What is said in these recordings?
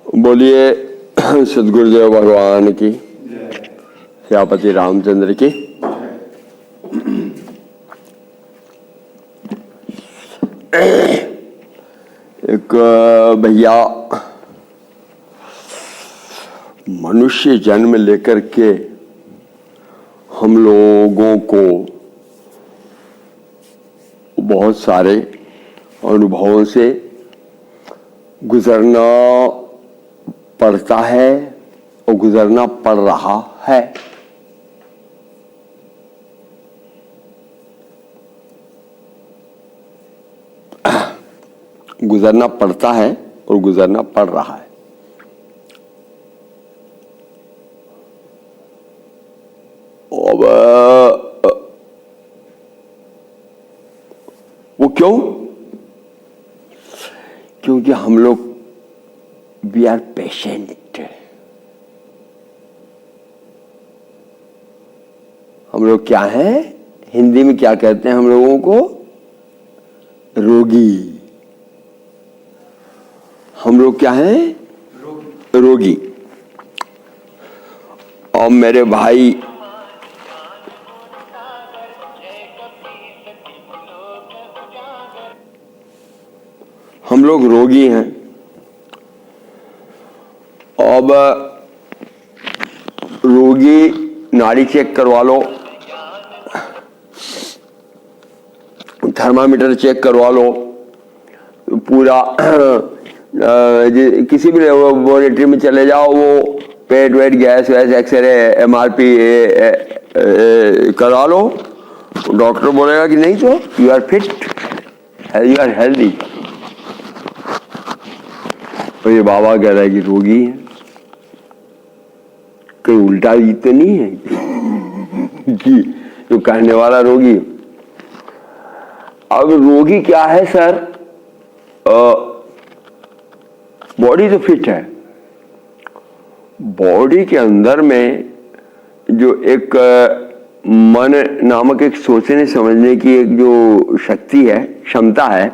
बोलिए सदगुरुदेव भगवान की, श्यापति रामचंद्र की। एक भैया मनुष्य जन्म लेकर के हम लोगों को बहुत सारे अनुभवों से गुजरना पड़ता है और गुजरना पड़ रहा है। गुजरना पड़ता है और गुजरना पड़ रहा है। अब वो क्यों? क्योंकि हम लोग वी आर पेशेंट। हम लोग क्या हैं? हिंदी में क्या कहते हैं हम लोगों को? रोगी। हम लोग क्या हैं? रोगी। और मेरे भाई हम लोग रोगी हैं। अब रोगी नाड़ी चेक करवा लो, थर्मामीटर चेक करवा लो, पूरा किसी भी लेबोरेटरी में चले जाओ, वो पेट वेट गैस वैस एक्सरे MRP करवा लो। डॉक्टर बोलेगा कि नहीं तो you are fit, you are healthy. तो ये बाबा कह रहा है कि रोगी है। कहीं उल्टा ही तो नहीं है कि जो कहने वाला रोगी। अब रोगी क्या है सर? बॉडी तो फिट है। बॉडी के अंदर में जो एक मन नामक एक सोचने समझने की एक जो शक्ति है, क्षमता है,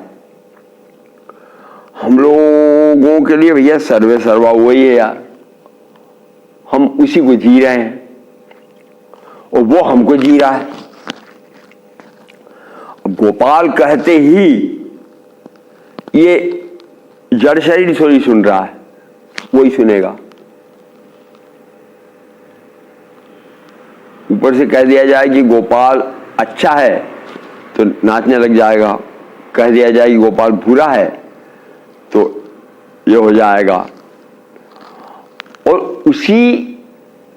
हम लोगों के लिए भैया सर्वे सर्वा वही है यार। हम उसी को जी रहे हैं और वो हमको जी रहा है। गोपाल कहते ही ये जड़ शरीर थोड़ी सुन रहा है, वही सुनेगा। ऊपर से कह दिया जाए कि गोपाल अच्छा है तो नाचने लग जाएगा, कह दिया जाए कि गोपाल बुरा है तो ये हो जाएगा। और उसी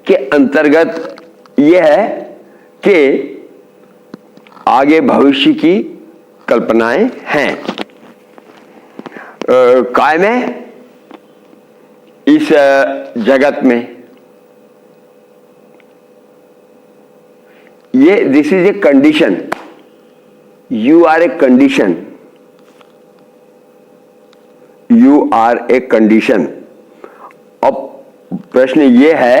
के अंतर्गत ये है कि आगे भविष्य की कल्पनाएं हैं। काय में इस जगत में ये this is a condition. You are a condition. You are a condition. अब प्रश्न ये है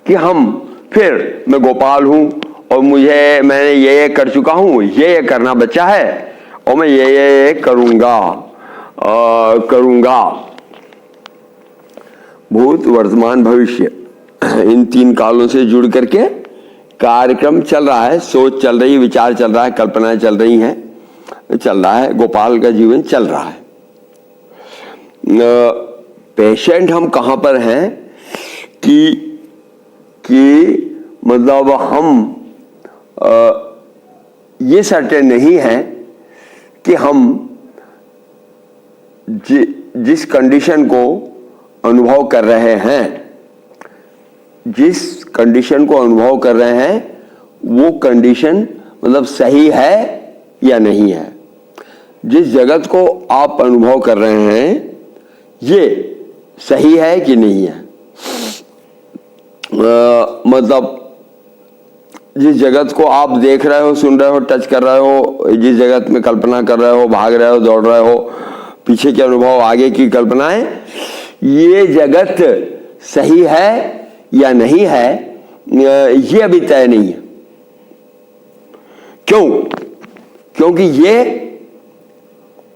कि हम फिर मैं गोपाल हूं और मैंने ये कर चुका हूं, ये करना बचा है और मैं ये करूंगा भूत वर्तमान भविष्य इन तीन कालों से जुड़ करके कार्यक्रम चल रहा है, सोच चल रही, विचार चल रहा है, कल्पनाएं चल रही हैं, चल रहा है, गोपाल का जीवन चल रहा है। पेशेंट हम कहां पर हैं कि मतलब हम ये सर्टेन नहीं है कि हम जिस कंडीशन को अनुभव कर रहे हैं, जिस कंडीशन को अनुभव कर रहे हैं वो कंडीशन मतलब सही है या नहीं है। जिस जगत को आप अनुभव कर रहे हैं ये सही है कि नहीं है। मतलब जिस जगत को आप देख रहे हो, सुन रहे हो, टच कर रहे हो, जिस जगत में कल्पना कर रहे हो, भाग रहे हो, दौड़ रहे हो, पीछे के अनुभव, आगे की कल्पनाएं, ये जगत सही है या नहीं है ये अभी तय नहीं है। क्यों? क्योंकि ये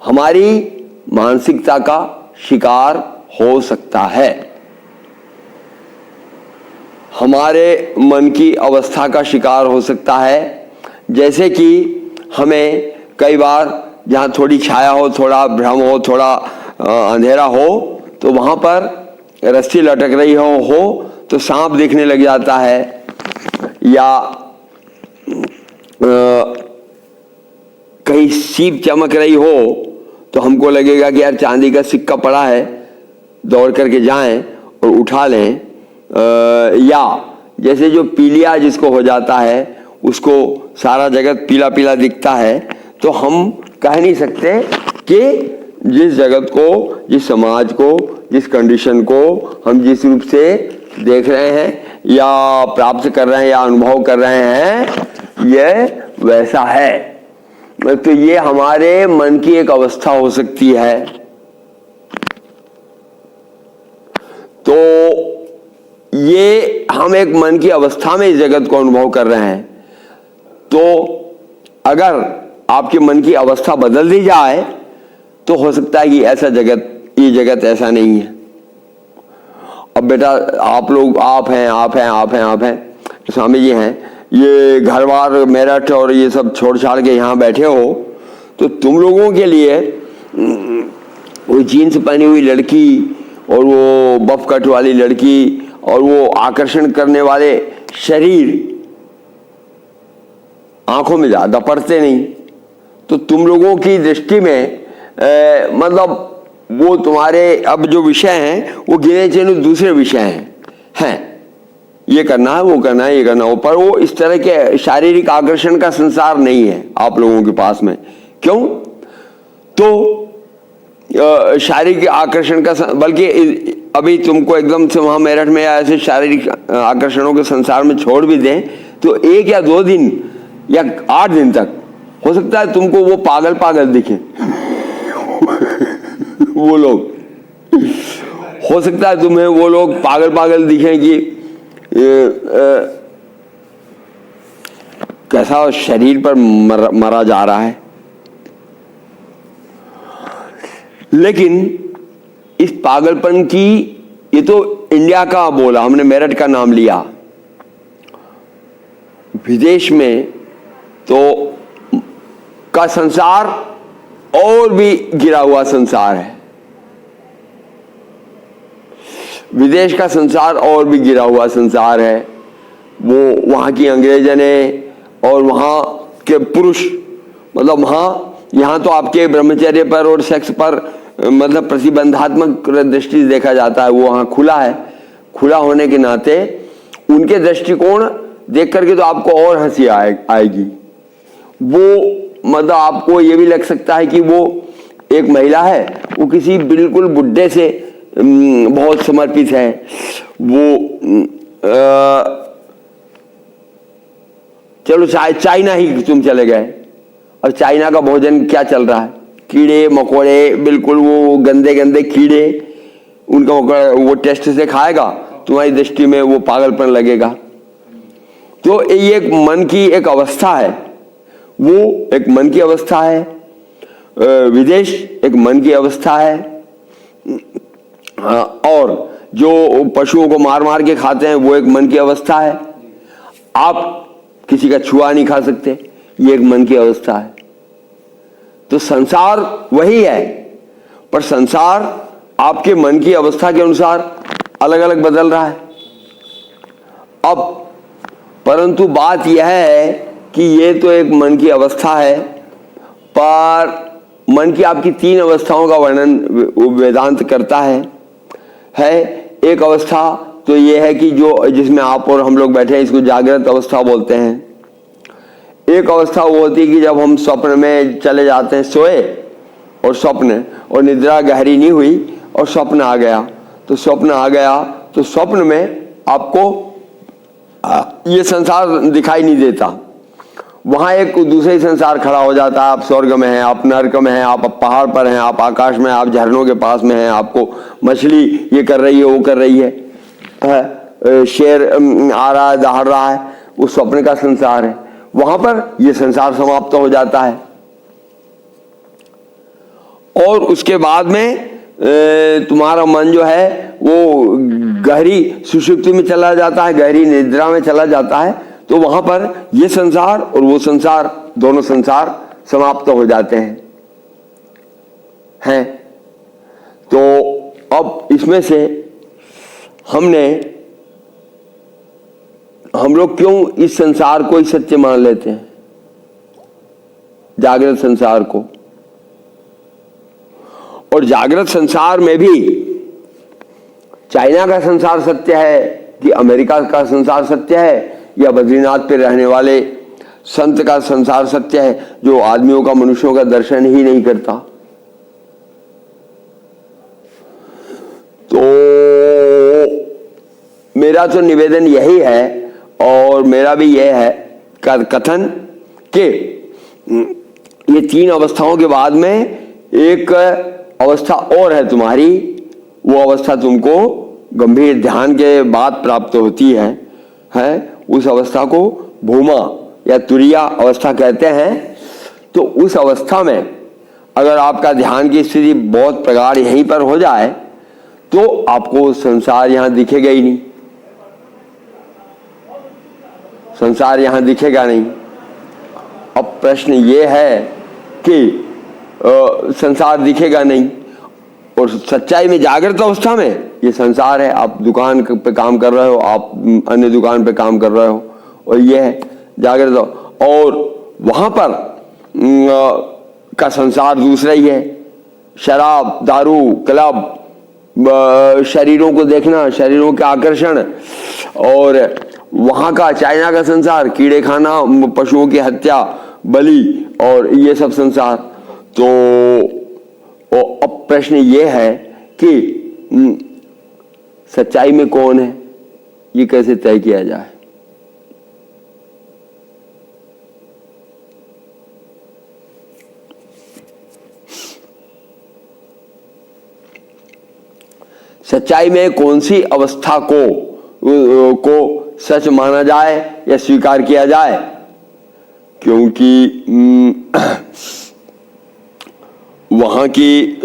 हमारी मानसिकता का शिकार हो सकता है। हमारे मन की अवस्था का शिकार हो सकता है, जैसे कि हमें कई बार जहाँ थोड़ी छाया हो, थोड़ा भ्रम हो, थोड़ा अंधेरा हो, तो वहाँ पर रस्सी लटक रही हो तो सांप दिखने लग जाता है, या कहीं सीप चमक रही हो तो हमको लगेगा कि यार चांदी का सिक्का पड़ा है, दौड़ करके जाएं और उठा लें। या जैसे जो पीलिया जिसको हो जाता है, उसको सारा जगत पीला पीला दिखता है, तो हम कह नहीं सकते कि जिस जगत को, जिस समाज को, जिस कंडीशन को हम जिस रूप से देख रहे हैं या प्राप्त कर रहे हैं या अनुभव कर रहे हैं, ये वैसा है। तो ये हमारे मन की एक अवस्था हो सकती है। तो ये हम एक मन की अवस्था में इस जगत को अनुभव कर रहे हैं। तो अगर आपके मन की अवस्था बदल दी जाए तो हो सकता है कि ऐसा जगत, ये जगत ऐसा नहीं है। अब बेटा आप लोग, आप हैं, तो स्वामी जी हैं, ये घर बार मेरठ और ये सब छोड़ छाड़ के यहाँ बैठे हो, तो तुम लोगों के लिए वो जीन्स पहनी हुई लड़की और वो बफ कट वाली लड़की और वो आकर्षण करने वाले शरीर आंखों में ज्यादा पड़ते नहीं। तो तुम लोगों की दृष्टि में मतलब वो तुम्हारे अब जो विषय हैं वो गिने चुने दूसरे विषय हैं, ये करना है, वो करना है, ये करना हो, पर वो इस तरह के शारीरिक आकर्षण का संसार नहीं है आप लोगों के पास में। क्यों? तो शारीरिक आकर्षण का, बल्कि अभी तुमको एकदम से वहां मेरठ में ऐसे शारीरिक आकर्षणों के संसार में छोड़ भी दें तो 1 या 2 दिन या 8 दिन तक हो सकता है तुमको वो पागल पागल दिखे वो लोग, हो सकता है तुम्हें वो लोग पागल पागल दिखें कि कैसा शरीर पर मरा जा रहा है। लेकिन इस पागलपन की, ये तो इंडिया का बोला, हमने मेरठ का नाम लिया, विदेश में तो का संसार और भी गिरा हुआ संसार है। विदेश का संसार और भी गिरा हुआ संसार है। वो वहाँ की अंग्रेजने और वहाँ के पुरुष, मतलब वहाँ, यहाँ तो आपके ब्रह्मचर्य पर और सेक्स पर मतलब प्रतिबंधात्मक दृष्टि देखा जाता है, वो वहाँ खुला है। खुला होने के नाते उनके दृष्टिकोण देख करके तो आपको और हंसी आएगी। वो मतलब आपको ये भी लग सकता है कि वो एक महिला है, वो किसी बिल्कुल बुड्ढे से बहुत समर्पित है। वो चलो चाइना ही तुम चले गए, और चाइना का भोजन क्या चल रहा है, कीड़े मकोड़े, बिल्कुल वो गंदे गंदे कीड़े, उनका वो टेस्ट से खाएगा, तुम्हारी दृष्टि में वो पागलपन लगेगा। तो ये एक मन की एक अवस्था है, वो एक मन की अवस्था है। विदेश एक मन की अवस्था है। और जो पशुओं को मार मार के खाते हैं वो एक मन की अवस्था है। आप किसी का छुआ नहीं खा सकते, ये एक मन की अवस्था है। तो संसार वही है, पर संसार आपके मन की अवस्था के अनुसार अलग अलग बदल रहा है। अब परंतु बात यह है कि ये तो एक मन की अवस्था है, पर मन की आपकी 3 अवस्थाओं का वर्णन वेदांत करता है। एक अवस्था तो ये है कि जो जिसमें आप और हम लोग बैठे हैं, इसको जागृत अवस्था बोलते हैं। एक अवस्था वो होती है कि जब हम स्वप्न में चले जाते हैं, सोए और स्वप्न, और निद्रा गहरी नहीं हुई और स्वप्न आ गया, तो स्वप्न आ गया तो स्वप्न में आपको ये संसार दिखाई नहीं देता, वहां एक दूसरे ही संसार खड़ा हो जाता है। आप स्वर्ग में हैं, आप नरक में हैं, आप पहाड़ पर हैं, आप आकाश में, आप झरनों के पास में हैं, आपको मछली ये कर रही है, वो कर रही है, शेर आ रहा है, दहाड़ रहा है, वो स्वप्न का संसार है। वहां पर ये संसार समाप्त हो जाता है। और उसके बाद में तुम्हारा मन जो है वो गहरी सुषुप्ति में चला जाता है, गहरी निद्रा में चला जाता है, तो वहां पर ये संसार और वो संसार, दोनों संसार समाप्त हो जाते हैं। तो अब इसमें से हम लोग क्यों इस संसार को ही सत्य मान लेते हैं, जागृत संसार को। और जागृत संसार में भी चाइना का संसार सत्य है कि अमेरिका का संसार सत्य है, या बद्रीनाथ पे रहने वाले संत का संसार सत्य है जो आदमियों का, मनुष्यों का दर्शन ही नहीं करता। तो मेरा तो निवेदन यही है और मेरा भी यह है कथन कि ये तीन अवस्थाओं के बाद में एक अवस्था और है तुम्हारी, वो अवस्था तुमको गंभीर ध्यान के बाद प्राप्त होती है। उस अवस्था को भूमा या तुरिया अवस्था कहते हैं। तो उस अवस्था में अगर आपका ध्यान की स्थिति बहुत प्रगाढ़ यहीं पर हो जाए तो आपको संसार यहां दिखेगा ही नहीं, संसार यहां दिखेगा नहीं। अब प्रश्न ये है कि संसार दिखेगा नहीं, और सच्चाई में जागृत अवस्था में ये संसार है। आप दुकान पे काम कर रहे हो, आप अन्य दुकान पे काम कर रहे हो, और ये है जागृत। और वहां पर का संसार दूसरा ही है, शराब, दारू, क्लब, शरीरों को देखना, शरीरों के आकर्षण। और वहां का चाइना का संसार कीड़े खाना, पशुओं की हत्या, बलि और ये सब संसार। तो अब प्रश्न ये है कि सच्चाई में कौन है, ये कैसे तय किया जाए। सच्चाई में कौन सी अवस्था को सच माना जाए या स्वीकार किया जाए, क्योंकि वहां की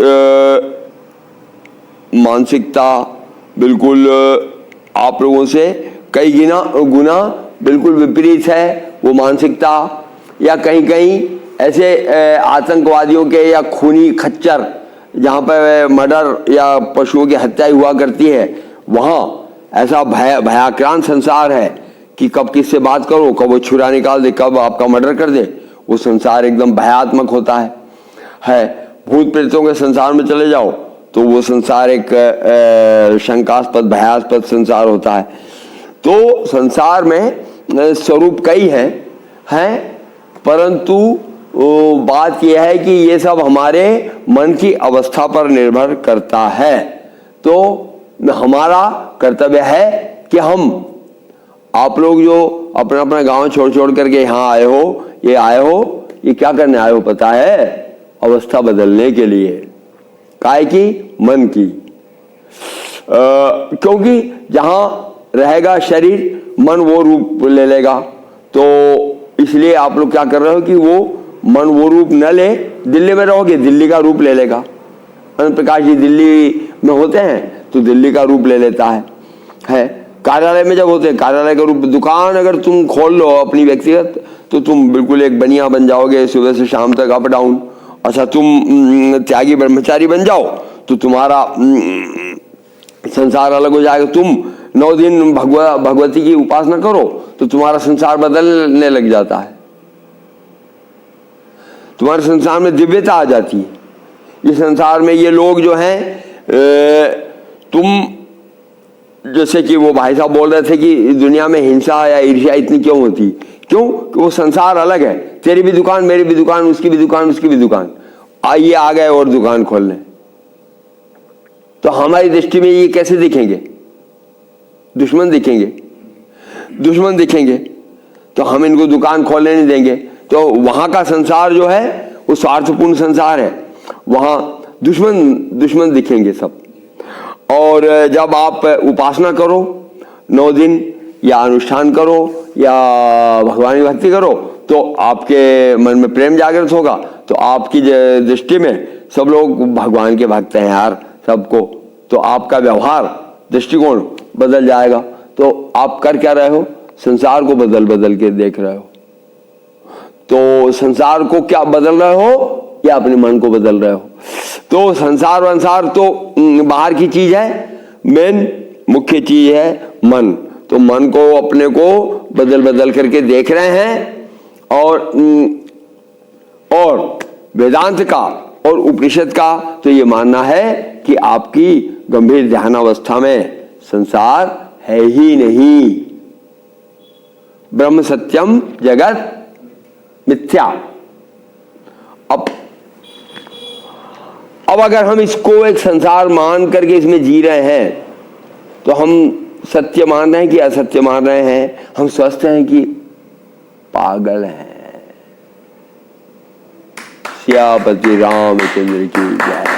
मानसिकता बिल्कुल आप लोगों से कई गुना बिल्कुल विपरीत है। वो मानसिकता, या कहीं कहीं ऐसे आतंकवादियों के या खूनी खच्चर जहाँ पर मर्डर या पशुओं की हत्या हुआ करती है, वहाँ ऐसा भयाक्रांत संसार है कि कब किससे बात करो, कब वो छुरा निकाल दे, कब आपका मर्डर कर दे। वो संसार एकदम भयात्मक होता है। भूत प्रेतों के संसार में चले जाओ तो वो संसार एक शंकास्पद, भयास्पद संसार होता है। तो संसार में स्वरूप कई हैं, परंतु बात यह है कि ये सब हमारे मन की अवस्था पर निर्भर करता है। तो हमारा कर्तव्य है कि आप लोग जो अपना अपना गांव छोड़ करके यहाँ आए हो, ये क्या करने आए हो पता है? अवस्था बदलने के लिए। काय की? मन की। क्योंकि जहां रहेगा शरीर, मन वो रूप ले लेगा। तो इसलिए आप लोग क्या कर रहे हो कि वो मन वो रूप न ले, दिल्ली में रहोगे दिल्ली का रूप ले लेगा। अनंत प्रकाश जी दिल्ली में होते हैं तो दिल्ली का रूप ले लेता है। कार्यालय में जब होते हैं कार्यालय का रूप। दुकान अगर तुम खोल लो अपनी व्यक्तिगत, तो तुम बिल्कुल एक बनिया बन जाओगे, सुबह से शाम तक अप डाउन। अच्छा, तुम त्यागी ब्रह्मचारी बन जाओ तो तुम्हारा संसार अलग हो जाएगा। तुम 9 दिन भगवती की उपासना करो तो तुम्हारा संसार बदलने लग जाता है, तुम्हारे संसार में दिव्यता आ जाती है। इस संसार में ये लोग जो हैं, तुम जैसे कि वो भाई साहब बोल रहे थे कि दुनिया में हिंसा या ईर्ष्या इतनी क्यों होती, क्यों? कि वो संसार अलग है। तेरी भी दुकान, मेरी भी दुकान, उसकी भी दुकान, उसकी भी दुकान, आइए आ गए और दुकान खोलने। तो हमारी दृष्टि में ये कैसे दिखेंगे? दुश्मन दिखेंगे। तो हम इनको दुकान खोलने नहीं देंगे। तो वहां का संसार जो है वो स्वार्थपूर्ण संसार है, वहां दुश्मन दिखेंगे सब। और जब आप उपासना करो 9 दिन, या अनुष्ठान करो, या भगवान की भक्ति करो, तो आपके मन में प्रेम जागृत होगा। तो आपकी दृष्टि में सब लोग भगवान के भक्त हैं यार, सबको, तो आपका व्यवहार दृष्टिकोण बदल जाएगा। तो आप कर क्या रहे हो? संसार को बदल बदल के देख रहे हो। तो संसार को क्या बदल रहे हो या अपने मन को बदल रहे हो? तो संसार वंसार तो बाहर की चीज है, मेन मुख्य चीज है मन। तो मन को अपने को बदल बदल करके देख रहे हैं। और वेदांत का और उपनिषद का तो ये मानना है कि आपकी गंभीर ध्यानावस्था में संसार है ही नहीं, ब्रह्म सत्यम जगत मिथ्या। अब अगर हम इसको एक संसार मान करके इसमें जी रहे हैं तो हम सत्य मान रहे हैं कि असत्य मान रहे हैं? हम स्वस्थ हैं कि पागल हैं? सियापति रामचंद्र की जय।